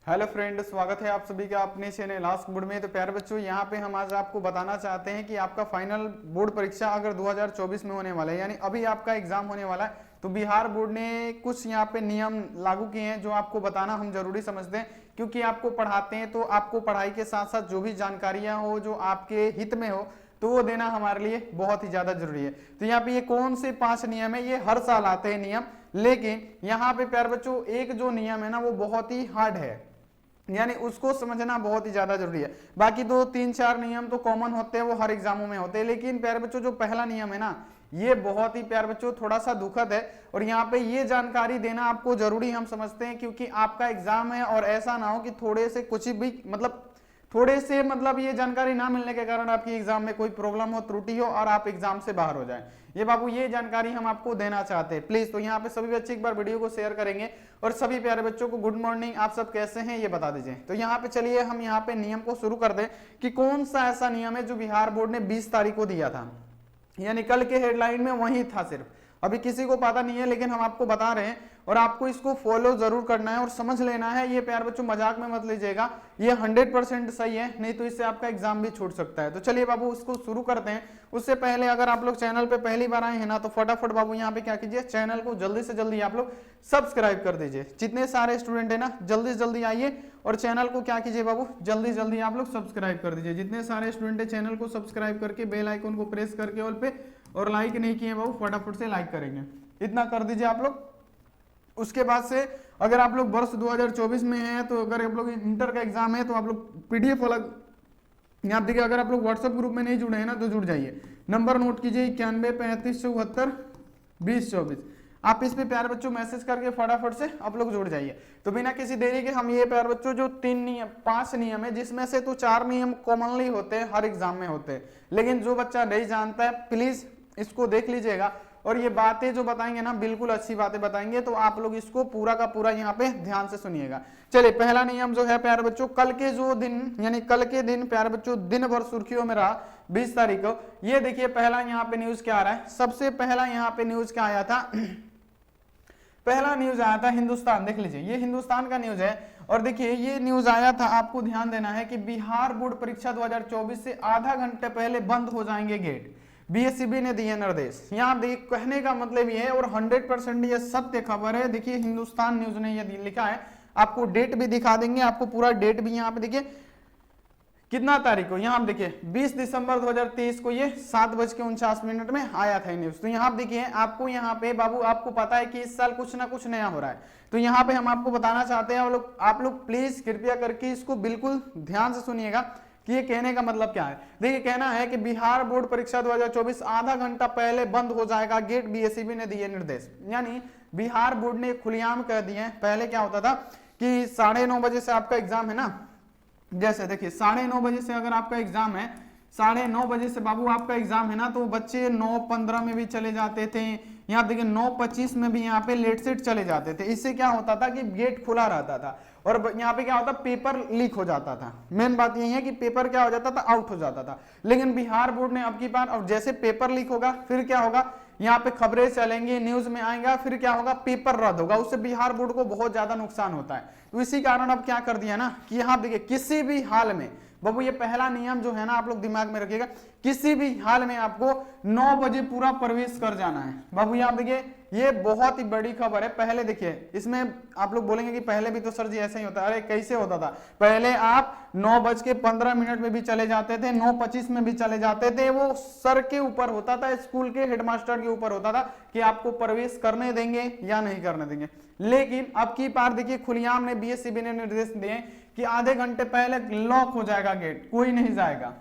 Hello friend, स्वागत है आप सभी का अपने चैनल आस्क बोर्ड में। तो प्यारे बच्चों, यहाँ पे हम आज आपको बताना चाहते हैं कि आपका फाइनल बोर्ड परीक्षा अगर 2024 में होने वाला है, यानी अभी आपका एग्जाम होने वाला है, तो बिहार बोर्ड ने कुछ यहाँ पे नियम लागू किए हैं जो आपको बताना हम जरूरी समझते हैं, क्योंकि आपको पढ़ाते हैं तो आपको पढ़ाई के साथ साथ जो भी जानकारियां हो जो आपके हित में हो तो वो देना हमारे लिए बहुत ही ज्यादा जरूरी है। तो यहाँ पे ये कौन से 5 नियम है, ये हर साल आते हैं नियम, लेकिन यहाँ पे प्यारे बच्चों एक जो नियम है ना वो बहुत ही हार्ड है, यानी उसको समझना बहुत ही ज्यादा जरूरी है। बाकी तो 3-4 नियम तो कॉमन होते हैं, वो हर एग्जामों में होते हैं, लेकिन प्यारे बच्चों जो पहला नियम है ना ये बहुत ही प्यारे बच्चों थोड़ा सा दुखद है, और यहाँ पे ये जानकारी देना आपको जरूरी हम समझते हैं, क्योंकि आपका एग्जाम है और ऐसा ना हो कि थोड़े से ये जानकारी ना मिलने के कारण आपकी एग्जाम में कोई प्रॉब्लम हो, त्रुटि हो और आप एग्जाम से बाहर हो जाएं। ये बाबू ये जानकारी हम आपको देना चाहते हैं प्लीज। तो यहाँ पे सभी बच्चे एक बार वीडियो को शेयर करेंगे और सभी प्यारे बच्चों को गुड मॉर्निंग, आप सब कैसे हैं ये बता दीजिए। तो यहाँ पे चलिए हम यहाँ पे नियम को शुरू कर दें कि कौन सा ऐसा नियम है जो बिहार बोर्ड ने 20 तारीख को दिया था, यानी कल के हेडलाइन में वही था, सिर्फ अभी किसी को पता नहीं है, लेकिन हम आपको बता रहे हैं और आपको इसको फॉलो जरूर करना है और समझ लेना है। ये प्यार बच्चों मजाक में मत लीजिएगा, ये 100% सही है, नहीं तो इससे आपका एग्जाम भी छूट सकता है। तो चलिए बाबू उसको शुरू करते हैं। उससे पहले अगर आप लोग चैनल पे पहली बार आए हैं ना तो फटाफट बाबू यहाँ पे क्या कीजिए, चैनल को जल्दी से जल्दी आप लोग सब्सक्राइब कर दीजिए। जितने सारे स्टूडेंट है ना जल्दी से जल्दी आइए और चैनल को क्या कीजिए बाबू, जल्दी जल्दी आप लोग सब्सक्राइब कर दीजिए। जितने सारे स्टूडेंट है चैनल को सब्सक्राइब करके बेल आइकन को प्रेस करके ऑल पे, और लाइक नहीं किए बाबू फटाफट से लाइक करेंगे, इतना कर दीजिए आप लोग। उसके बाद से अगर आप लोग वर्ष 2024 में हैं तो अगर आप लोग इंटर का एग्जाम है तो आप लोग पीडीएफ अलग, यहाँ देखिए अगर आप लोग व्हाट्सएप ग्रुप में नहीं जुड़े हैं ना तो जुड़ जाइए। नंबर नोट कीजिए 91 35 74 20 24। आप इस पे प्यारे बच्चों मैसेज करके फटाफट से आप लोग जुड़ जाइए। तो बिना किसी देरी के हम ये प्यारे बच्चों जो 5 नियम है, जिसमें से तो 4 नियम कॉमनली होते हैं, हर एग्जाम में होते हैं, लेकिन जो बच्चा नहीं जानता है प्लीज इसको देख लीजिएगा। और ये बातें जो बताएंगे ना बिल्कुल अच्छी बातें बताएंगे, तो आप लोग इसको पूरा का पूरा यहाँ पे ध्यान से सुनिएगा। चलिए पहला नियम जो है प्यारे बच्चों, कल के जो दिन यानी कल के दिन प्यारे बच्चों दिन भर सुर्खियों में रहा 20 तारीख को। ये देखिए पहला यहाँ पे न्यूज क्या आ रहा है, सबसे पहला यहाँ पे न्यूज क्या आया था पहला न्यूज आया था हिंदुस्तान, देख लीजिए ये हिंदुस्तान का न्यूज है। और देखिए ये न्यूज आया था, आपको ध्यान देना है कि बिहार बोर्ड परीक्षा 2024 से आधा घंटे पहले बंद हो जाएंगे गेट, बीएसईबी ने दिए निर्देश। यहाँ देखिए कहने का मतलब ये है और 100% ये सत्य खबर है। देखिए हिंदुस्तान न्यूज ने ये लिखा है, आपको डेट भी दिखा देंगे, आपको पूरा डेट भी यहाँ पे देखिए कितना तारीख को, यहाँ देखिए 20 दिसंबर 2023 को ये 7:49 में आया था न्यूज। तो यहाँ देखिए आपको यहाँ पे बाबू आपको पता है कि इस साल कुछ ना कुछ नया हो रहा है, तो यहाँ पे हम आपको बताना चाहते हैं आप लोग प्लीज कृपया करके इसको बिल्कुल ध्यान से सुनिएगा कि ये कहने का मतलब क्या है। देखिए कहना है कि बिहार बोर्ड परीक्षा 2024 आधा घंटा पहले बंद हो जाएगा गेट, बीएसईबी ने दिए निर्देश। यानी बिहार बोर्ड ने खुलेआम कह दिए। पहले क्या होता था कि 9:30 बजे से आपका एग्जाम है ना, जैसे देखिए 9:30 बजे से अगर आपका एग्जाम है, 9:30 बजे से बाबू आपका एग्जाम है ना, तो बच्चे 9:15 में भी चले जाते थे, यहाँ देखिए 9:25 में भी यहाँ पे लेट सेट चले जाते थे। इससे क्या होता था कि गेट खुला रहता था और यहाँ पे क्या होता, पेपर लीक हो जाता था। मेन बात यही है कि पेपर क्या हो जाता था, आउट हो जाता था। लेकिन बिहार बोर्ड ने अब की बार, और जैसे पेपर लीक होगा फिर क्या होगा, यहाँ पे खबरें चलेंगी, न्यूज में आएगा, फिर क्या होगा, पेपर रद्द होगा, उससे बिहार बोर्ड को बहुत ज्यादा नुकसान होता है। तो इसी कारण अब क्या कर दिया ना कि यहाँ देखिए किसी भी हाल में बाबू, ये पहला नियम जो है ना आप लोग दिमाग में रखिएगा, किसी भी हाल में आपको 9 बजे पूरा प्रवेश कर जाना है बाबू। यहाँ देखिए ये बहुत ही बड़ी खबर है। पहले देखिए इसमें आप लोग बोलेंगे कि पहले भी तो सर जी ऐसा ही होता है, अरे कैसे होता था, पहले आप 9:15 में भी चले जाते थे, 9:25 में भी चले जाते थे, वो सर के ऊपर होता था, स्कूल के हेडमास्टर के ऊपर होता था कि आपको प्रवेश करने देंगे या नहीं करने देंगे। लेकिन अब की बार देखिए खुलेआम ने बीएसईबी ने निर्देश दिए कि आधे घंटे पहले लॉक हो जाएगा गेट, कोई नहीं जाएगा,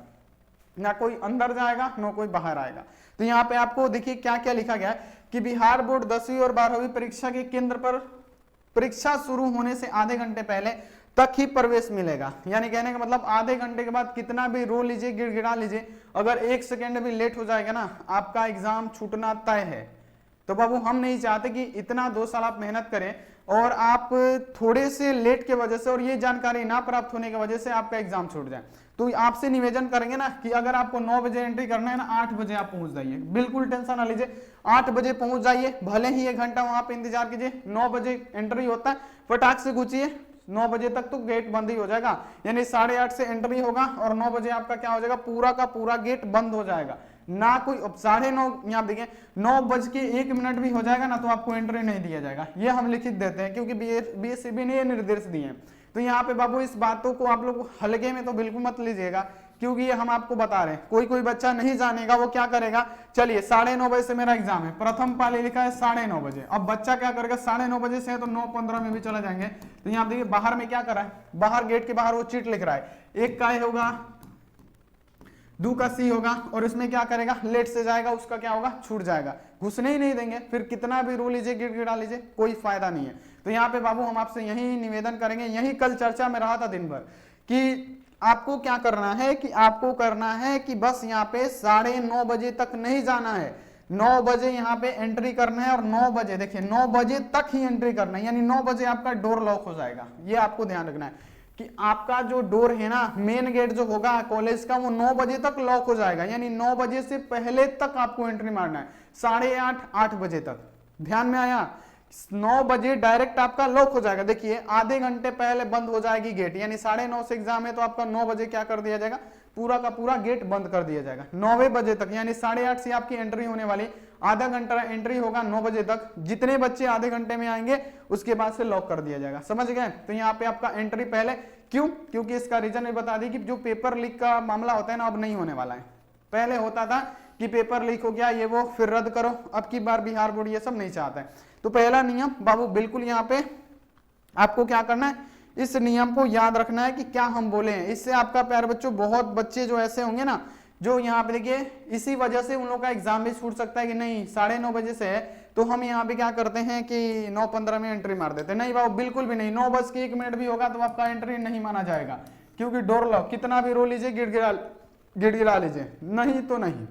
ना कोई अंदर जाएगा ना कोई बाहर आएगा। तो यहाँ पे आपको देखिए क्या क्या लिखा गया है कि बिहार बोर्ड 10वीं और 12वीं परीक्षा के केंद्र पर परीक्षा शुरू होने से आधे घंटे पहले तक ही प्रवेश मिलेगा। यानी कहने का मतलब आधे घंटे के बाद कितना भी रो लीजिए, गिड़गिड़ा लीजिए, अगर 1 सेकेंड भी लेट हो जाएगा ना आपका एग्जाम छूटना तय है। तो बाबू हम नहीं चाहते कि इतना 2 साल आप मेहनत करें और आप थोड़े से लेट के वजह से और ये जानकारी ना प्राप्त होने की वजह से आपका एग्जाम छूट जाए। तो आपसे निवेदन करेंगे ना कि अगर आपको 9 बजे एंट्री करना है ना, 8 बजे आप पहुंच जाइए, बिल्कुल टेंशन ना लीजिए, 8 बजे पहुंच जाइए, भले ही 1 घंटा वहां पे इंतजार कीजिए। 9 बजे एंट्री होता है, फटाक से घुसिए, 9 बजे तक तो गेट बंद ही हो जाएगा, यानी 8:30 से एंट्री होगा और 9 बजे आपका क्या हो जाएगा, पूरा का पूरा गेट बंद हो जाएगा। ना कोई 9:30, यहाँ देखिए 9:01 भी हो जाएगा ना तो आपको एंट्री नहीं दिया जाएगा, ये हम लिखित देते हैं क्योंकि बीएससीबी ने ये निर्देश दिए हैं। तो यहाँ पे बाबू इस बातों को आप लोग हल्के में तो बिल्कुल मत लीजिएगा, क्योंकि ये हम आपको बता रहे हैं, कोई बच्चा नहीं जानेगा वो क्या करेगा, चलिए 9:30 बजे से मेरा एग्जाम है, प्रथम पाली लिखा है 9:30 बजे, अब बच्चा क्या करेगा 9:30 बजे से है तो 9:15 में भी चला जाएंगे। तो यहाँ देखिए बाहर में क्या कर रहा है, बाहर गेट के बाहर वो चीट लिख रहा है, एक का होगा, दो का सी होगा, और इसमें क्या करेगा, लेट से जाएगा, उसका क्या होगा, छूट जाएगा, घुसने ही नहीं देंगे, फिर कितना भी रो लीजिए गिड़गिड़ा लीजिए कोई फायदा नहीं है। तो यहाँ पे बाबू हम आपसे यही निवेदन करेंगे, यही कल चर्चा में रहा था दिन भर, कि आपको क्या करना है, कि आपको करना है कि बस यहाँ पे 9:30 बजे तक नहीं जाना है, 9 बजे यहाँ पे एंट्री करना है, और 9 बजे देखिए 9 बजे तक ही एंट्री करना है, यानी 9 बजे आपका डोर लॉक हो जाएगा। ये आपको ध्यान रखना है कि आपका जो डोर है ना, मेन गेट जो होगा कॉलेज का, वो 9 बजे तक लॉक हो जाएगा, यानी 9 बजे से पहले तक आपको एंट्री मारना है, 8:30 8 बजे तक। ध्यान में आया, 9 बजे डायरेक्ट आपका लॉक हो जाएगा। देखिए आधे घंटे पहले बंद हो जाएगी गेट, यानी 9:30 से एग्जाम है तो आपका 9 बजे क्या कर दिया जाएगा, पूरा का पूरा गेट बंद कर दिया जाएगा 9 बजे तक, यानी 8:30 से आपकी एंट्री होने वाली, आधा घंटा एंट्री होगा 9 बजे तक, जितने बच्चे आधे घंटे में आएंगे उसके बाद से लॉक कर दिया जाएगा। समझ गए? तो यहाँ पे आपका एंट्री पहले, क्यों, क्योंकि इसका रीजन भी बता दी कि जो पेपर लीक का मामला होता है ना, अब नहीं होने वाला है। पहले होता था कि पेपर लीक हो गया ये वो, फिर रद्द करो, अब की बार बिहार बोर्ड ये सब नहीं चाहता है। तो पहला नियम बाबू बिल्कुल यहाँ पे आपको क्या करना है, इस नियम को याद रखना है कि क्या हम बोले हैं। इससे आपका प्यारे बच्चों, बहुत बच्चे जो ऐसे होंगे ना, जो यहाँ पे देखिए इसी वजह से उन लोगों का एग्जाम भी छूट सकता है कि नहीं 9:30 बजे से है तो हम यहाँ पे क्या करते हैं कि 9:15 में एंट्री मार देते हैं। नहीं बाबू बिल्कुल भी नहीं, 9:01 भी होगा तो आपका एंट्री नहीं माना जाएगा, क्योंकि डोर लॉक, कितना भी रो लीजिए गिड़गिड़ा लीजिए, नहीं तो नहीं।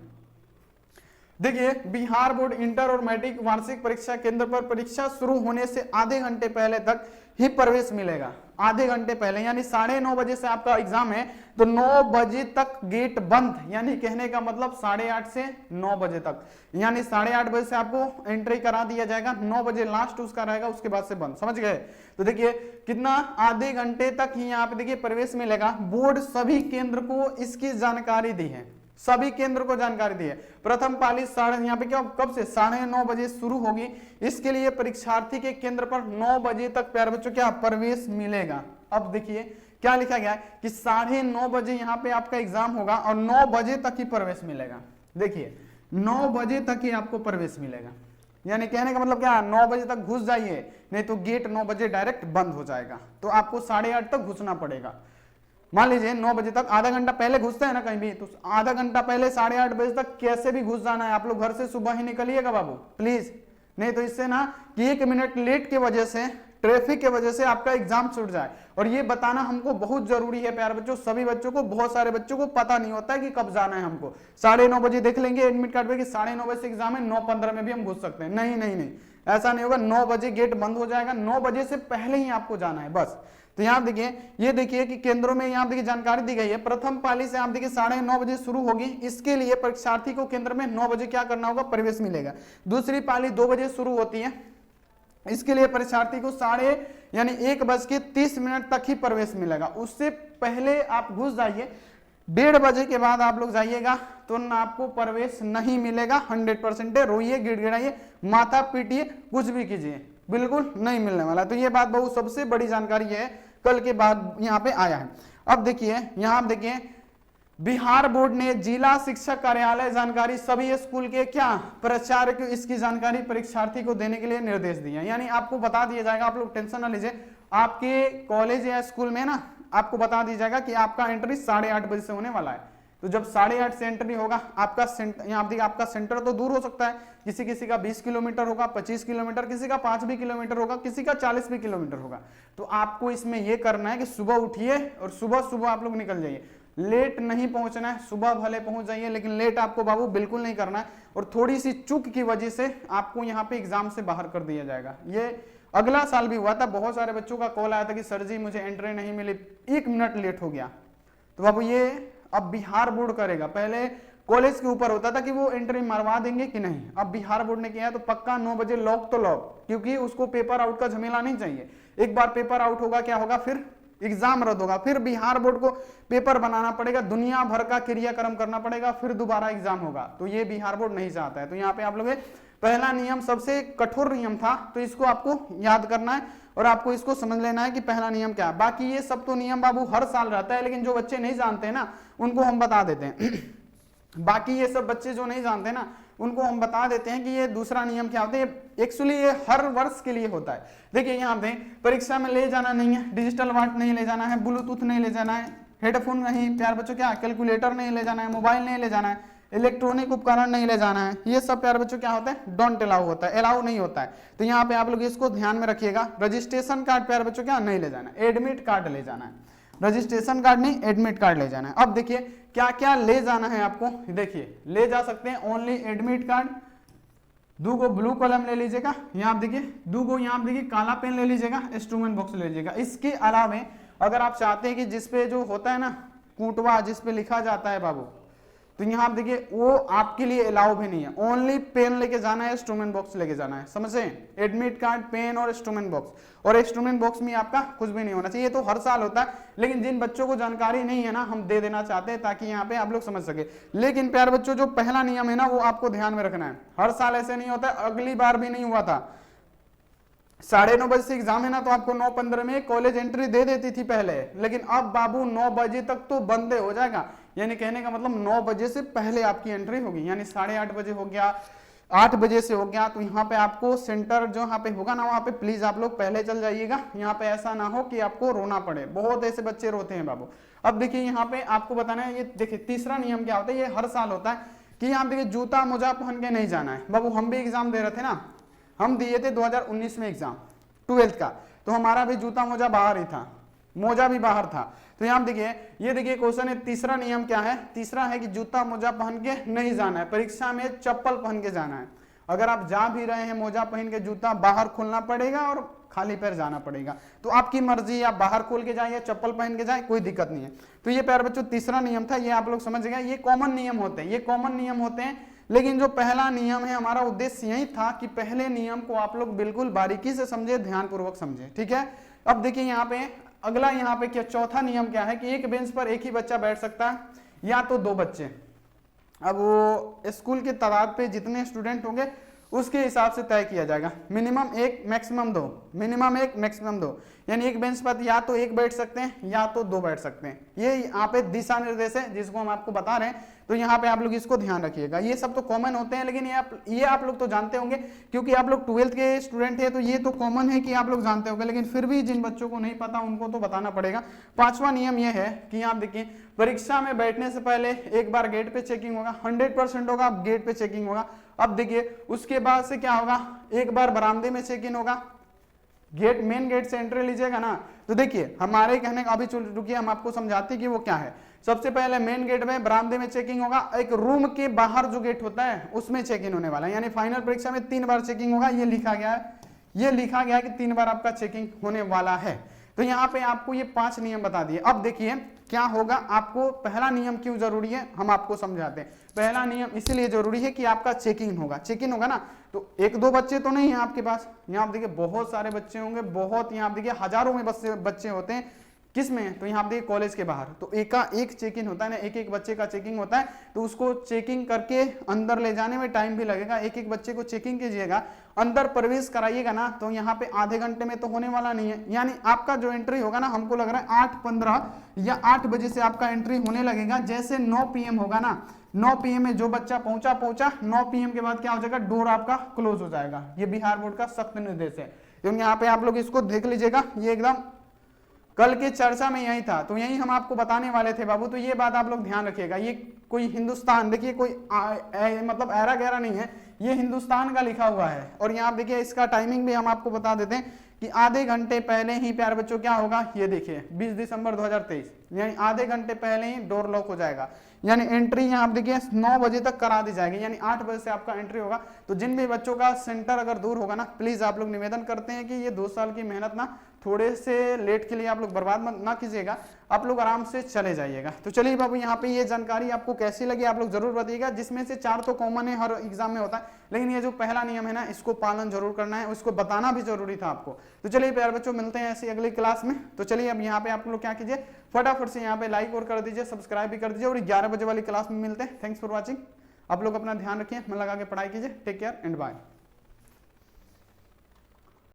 देखिए बिहार बोर्ड इंटर और मैट्रिक वार्षिक परीक्षा केंद्र पर परीक्षा शुरू होने से आधे घंटे पहले तक ही प्रवेश मिलेगा, आधे घंटे पहले, यानी 9:30 बजे से आपका एग्जाम है तो 9 बजे तक गेट बंद, यानी कहने का मतलब 8:30 से 9 बजे तक, यानी 8:30 बजे से आपको एंट्री करा दिया जाएगा, 9 बजे लास्ट उसका रहेगा, उसके बाद से बंद। समझ गए? तो देखिए कितना, आधे घंटे तक ही यहाँ पे देखिए प्रवेश मिलेगा। बोर्ड सभी केंद्र को इसकी जानकारी दी है, सभी केंद्र को जानकारी दी है। प्रथम पाली यहाँ पे क्या, कब से 9:30 बजे शुरू होगी, इसके लिए परीक्षार्थी के केंद्र पर 9 बजे तक प्यारे बच्चों क्या प्रवेश मिलेगा। अब देखिए क्या लिखा गया है कि 9:30 बजे यहाँ पे आपका एग्जाम होगा और 9 बजे तक ही प्रवेश मिलेगा। देखिए 9 बजे तक ही आपको प्रवेश मिलेगा, यानी कहने का मतलब क्या, 9 बजे तक घुस जाइए, नहीं तो गेट 9 बजे डायरेक्ट बंद हो जाएगा, तो आपको 8:30 तक घुसना पड़ेगा। मान लीजिए 9 बजे तक, आधा घंटा पहले घुसते हैं ना कहीं भी, तो आधा घंटा पहले 8:30 बजे तक कैसे भी घुस जाना है। आप लोग घर से सुबह ही निकलिएगा बाबू प्लीज, नहीं तो इससे ना कि 1 मिनट लेट के वजह से, ट्रैफिक के वजह से आपका एग्जाम छूट जाए। और ये बताना हमको बहुत जरूरी है प्यारे बच्चों, सभी बच्चों को, बहुत सारे बच्चों को पता नहीं होता है कि कब जाना है हमको। 9:30 बजे देख लेंगे एडमिट कार्ड पे कि 9:30 बजे से एग्जाम है, 9:15 में भी हम घुस सकते हैं। नहीं नहीं नहीं, ऐसा नहीं होगा, 9 बजे गेट बंद हो जाएगा, 9 बजे से पहले ही आपको जाना है बस। तो यहाँ देखिए, ये देखिए कि केंद्रों में यहाँ देखिए जानकारी दी गई है। प्रथम पाली से आप देखिए 9:30 बजे शुरू होगी, इसके लिए परीक्षार्थी को केंद्र में 9 बजे क्या करना होगा, प्रवेश मिलेगा। दूसरी पाली 2 बजे शुरू होती है, इसके लिए परीक्षार्थी को 1:30 तक ही प्रवेश मिलेगा, उससे पहले आप घुस जाइए, 1:30 बजे के बाद आप लोग जाइएगा तो ना आपको प्रवेश नहीं मिलेगा। 100% रोइए, गिड़गिड़ाइए, माथा पीटिए, कुछ भी कीजिए, बिल्कुल नहीं मिलने वाला। तो ये बात बहुत सबसे बड़ी जानकारी है, कल के बाद यहाँ पे आया है। अब देखिए यहाँ देखिए, बिहार बोर्ड ने जिला शिक्षक कार्यालय जानकारी सभी स्कूल के क्या प्राचार्य को इसकी जानकारी परीक्षार्थी को देने के लिए निर्देश दिया, यानी आपको बता दिया जाएगा। आप लोग टेंशन ना लीजिए, आपके कॉलेज या स्कूल में ना आपको बता दिया जाएगा कि आपका एंट्री 8:30 बजे से होने वाला है। तो जब 8:30 से एंट्री होगा, आपका यहाँ देखिए आपका सेंटर तो दूर हो सकता है, किसी किसी का 20 किलोमीटर होगा, 25 किलोमीटर, किसी का 5 भी किलोमीटर होगा, किसी का 40 भी किलोमीटर होगा। तो आपको इसमें यह करना है कि सुबह उठिए और सुबह सुबह आप लोग निकल जाइए, लेट नहीं पहुंचना है। सुबह भले पहुंच जाइए लेकिन लेट आपको बाबू बिल्कुल नहीं करना है, और थोड़ी सी चूक की वजह से आपको यहाँ पे एग्जाम से बाहर कर दिया जाएगा। ये अगला साल भी हुआ था, बहुत सारे बच्चों का कॉल आया था कि सर जी मुझे एंट्री नहीं मिली, 1 मिनट लेट हो गया। तो बाबू ये अब बिहार बोर्ड करेगा, पहले कॉलेज के ऊपर होता था कि वो एंट्री मरवा देंगे कि नहीं। अब बिहार बोर्ड ने किया है तो पक्का 9 बजे लॉक तो लॉक, क्योंकि उसको पेपर आउट का झमेला नहीं चाहिए। एक बार पेपर आउट होगा क्या होगा, फिर एग्जाम रद्द होगा, फिर बिहार बोर्ड को पेपर बनाना पड़ेगा, दुनिया भर का क्रियाक्रम करना पड़ेगा, फिर दोबारा एग्जाम होगा। तो ये बिहार बोर्ड नहीं चाहता है। तो यहाँ पे आप लोग पहला नियम सबसे कठोर नियम था, तो इसको आपको याद करना है और आपको इसको समझ लेना है कि पहला नियम क्या है। बाकी ये सब तो नियम बाबू हर साल रहता है, लेकिन जो बच्चे नहीं जानते हैं ना उनको हम बता देते हैं। बाकी ये सब बच्चे जो नहीं जानते ना उनको हम बता देते हैं कि ये दूसरा नियम क्या होता है। एक्चुअली ये हर वर्ष के लिए होता है। देखिए यहाँ पे परीक्षा में ले जाना नहीं है, डिजिटल वाट नहीं ले जाना है, ब्लूटूथ नहीं ले जाना है, हेडफोन नहीं प्यार बच्चों, क्या कैलकुलेटर नहीं ले जाना है, मोबाइल नहीं ले जाना है, इलेक्ट्रॉनिक उपकरण नहीं ले जाना है। ये सब प्यार बच्चों क्या होता है, डोंट अलाउ होता है, अलाउ नहीं होता है। तो यहाँ पे आप लोग इसको ध्यान में रखिएगा। रजिस्ट्रेशन कार्ड प्यार बच्चों क्या नहीं ले जाना है, एडमिट कार्ड ले जाना है, रजिस्ट्रेशन कार्ड नहीं एडमिट कार्ड ले जाना है। अब देखिए क्या क्या ले जाना है आपको, देखिए ले जा सकते हैं ओनली एडमिट कार्ड, 2 गो ब्लू कलम ले लीजिएगा, यहाँ देखिए 2 गो यहाँ देखिए काला पेन ले लीजिएगा, इंस्ट्रूमेंट बॉक्स ले लीजिएगा। इसके अलावे अगर आप चाहते हैं कि जिसपे जो होता है ना कूटवा जिसपे लिखा जाता है बाबू, तो यहाँ आप देखिए वो आपके लिए अलाउ भी नहीं है। ओनली पेन लेके जाना है, इंस्ट्रूमेंट बॉक्स लेके जाना है, समझे। एडमिट कार्ड, पेन और इंस्ट्रूमेंट बॉक्स। और इंस्ट्रूमेंट बॉक्स में आपका कुछ भी नहीं होना चाहिए। ये तो हर साल होता है, लेकिन जिन बच्चों को जानकारी नहीं है ना हम दे देना चाहते हैं ताकि यहाँ पे आप लोग समझ सके। लेकिन प्यार बच्चों जो पहला नियम है ना वो आपको ध्यान में रखना है। हर साल ऐसे नहीं होता, अगली बार भी नहीं हुआ था। 9:30 बजे से एग्जाम है ना, तो आपको 9:15 में कॉलेज एंट्री दे देती थी पहले, लेकिन अब बाबू 9 बजे तक तो बंद हो जाएगा। यानी कहने का मतलब 9 बजे से पहले आपकी एंट्री होगी, यानी 8:30 बजे हो गया, 8 बजे से हो गया। तो यहाँ पे आपको सेंटर जो यहाँ पे होगा ना वहाँ पे प्लीज आप लोग पहले चल जाइएगा। यहाँ पे ऐसा ना हो कि आपको रोना पड़े, बहुत ऐसे बच्चे रोते हैं बाबू। अब देखिए यहाँ पे आपको बताना है, ये देखिए तीसरा नियम क्या होता है, ये हर साल होता है कि यहाँ देखिए जूता मोजा पहन के नहीं जाना है बाबू। हम भी एग्जाम दे रहे थे ना, हम दिए थे 2019 में एग्जाम 12th का, तो हमारा भी जूता मोजा बाहर ही था, मोजा भी बाहर था। तो यहाँ देखिए ये देखिए क्वेश्चन है, तीसरा नियम क्या है, तीसरा है कि जूता मोजा पहन के नहीं जाना है, परीक्षा में चप्पल पहन के जाना है। अगर आप जा भी रहे हैं मोजा पहन के, जूता बाहर खोलना पड़ेगा और खाली पैर जाना पड़ेगा। तो आपकी मर्जी, आप बाहर खोल के जाए या चप्पल पहन के जाए, कोई दिक्कत नहीं है। तो ये प्यारे बच्चों तीसरा नियम था, ये आप लोग समझ गए। ये कॉमन नियम होते हैं, ये कॉमन नियम होते हैं। लेकिन जो पहला नियम है हमारा उद्देश्य यही था कि पहले नियम को आप लोग बिल्कुल बारीकी से समझे, ध्यानपूर्वक समझे, ठीक है। अब देखिए यहाँ पे अगला, यहाँ पे क्या चौथा नियम क्या है कि एक बेंच पर एक ही बच्चा बैठ सकता है या तो 2 बच्चे। अब वो स्कूल की तादाद पे जितने स्टूडेंट होंगे उसके हिसाब से तय किया जाएगा। मिनिमम 1 मैक्सिमम 2, मिनिमम 1 मैक्सिमम 2, यानी एक बेंच पर या तो 1 बैठ सकते हैं या तो 2 बैठ सकते हैं। ये यहाँ पे दिशा निर्देश है जिसको हम आपको बता रहे हैं, तो यहाँ पे आप लोग इसको ध्यान रखिएगा। ये सब तो कॉमन होते हैं, लेकिन ये आप लोग तो जानते होंगे क्योंकि आप लोग 12th के स्टूडेंट है, तो ये तो कॉमन है कि आप लोग जानते होंगे। लेकिन फिर भी जिन बच्चों को नहीं पता उनको तो बताना पड़ेगा। 5वां नियम ये है कि आप देखिए परीक्षा में बैठने से पहले एक बार गेट पे चेकिंग होगा, 100% होगा, गेट पे चेकिंग होगा। अब देखिए उसके बाद से क्या होगा, एक बार बरामदे में चेक इन होगा, गेट मेन गेट से एंट्री लीजिएगा ना। तो देखिए हमारे कहने का, अभी रुकिए हम आपको समझाते हैं कि वो क्या है। सबसे पहले मेन गेट में बरामदे में चेकिंग होगा, एक रूम के बाहर जो गेट होता है उसमें चेक इन होने वाला है। यानी फाइनल परीक्षा में 3 बार चेकिंग होगा, ये लिखा गया है, ये लिखा गया है कि 3 बार आपका चेकिंग होने वाला है। तो यहाँ पे आपको ये 5 नियम बता दिए। अब देखिए क्या होगा, आपको पहला नियम क्यों जरूरी है हम आपको समझाते हैं। पहला नियम इसलिए जरूरी है कि आपका चेकिंग होगा, चेकिंग होगा ना, तो 1-2 बच्चे तो नहीं है आपके पास, यहाँ आप देखिए बहुत सारे बच्चे होंगे, बहुत, यहाँ आप देखिए हजारों में बच्चे होते हैं। किस में, तो यहाँ देखिए कॉलेज के बाहर, तो एक चेक इन होता है ना, एक बच्चे का चेकिंग होता है। तो उसको चेकिंग करके अंदर ले जाने में टाइम भी लगेगा। एक बच्चे को चेकिंग कीजिएगा, अंदर प्रवेश कराइएगा ना, तो यहाँ पे आधे घंटे में तो होने वाला नहीं है। यानी आपका जो एंट्री होगा ना, हमको लग रहा है 8:15 या 8 बजे से आपका एंट्री होने लगेगा। जैसे 9 PM होगा ना, 9 PM में जो बच्चा पहुंचा 9 PM के बाद क्या हो जाएगा, डोर आपका क्लोज हो जाएगा। ये बिहार बोर्ड का सख्त निर्देश है। तो यहाँ पे आप लोग इसको देख लीजिएगा, ये एकदम कल की चर्चा में यही था, तो यही हम आपको बताने वाले थे बाबू। तो ये बात आप लोग ध्यान रखिएगा। ये कोई हिंदुस्तान, देखिए कोई मतलब ऐरा गहरा नहीं है, ये हिंदुस्तान का लिखा हुआ है। और यहाँ देखिए इसका टाइमिंग भी हम आपको बता देते हैं कि आधे घंटे पहले ही प्यारे बच्चों क्या होगा, ये देखिए 20 दिसंबर 2023, यानी आधे घंटे पहले ही डोर लॉक हो जाएगा। यानी एंट्री यहाँ आप देखिए 9 बजे तक करा दी जाएगी, यानी 8 बजे से आपका एंट्री होगा। तो जिन भी बच्चों का सेंटर अगर दूर होगा ना, प्लीज आप लोग निवेदन करते हैं कि ये 2 साल की मेहनत ना थोड़े से लेट के लिए आप लोग बर्बाद ना कीजिएगा, आप लोग आराम से चले जाइएगा। तो चलिए बाबू यहाँ पे ये जानकारी आपको कैसी लगी आप लोग जरूर बताइएगा, जिसमें से 4 तो कॉमन है, हर एग्जाम में होता है, लेकिन ये जो पहला नियम है ना इसको पालन जरूर करना है, उसको बताना भी जरूरी था आपको। तो चलिए प्यारे बच्चों मिलते हैं ऐसी अगली क्लास में। तो चलिए अब यहाँ पे आप लोग क्या कीजिए, फटाफट से यहाँ पे लाइक और कर दीजिए, सब्सक्राइब भी कर दीजिए, और 11 बजे वाली क्लास में मिलते हैं। Thanks for watching. आप लोग अपना ध्यान रखिए, मन लगा के पढ़ाई कीजिए। Take care and bye.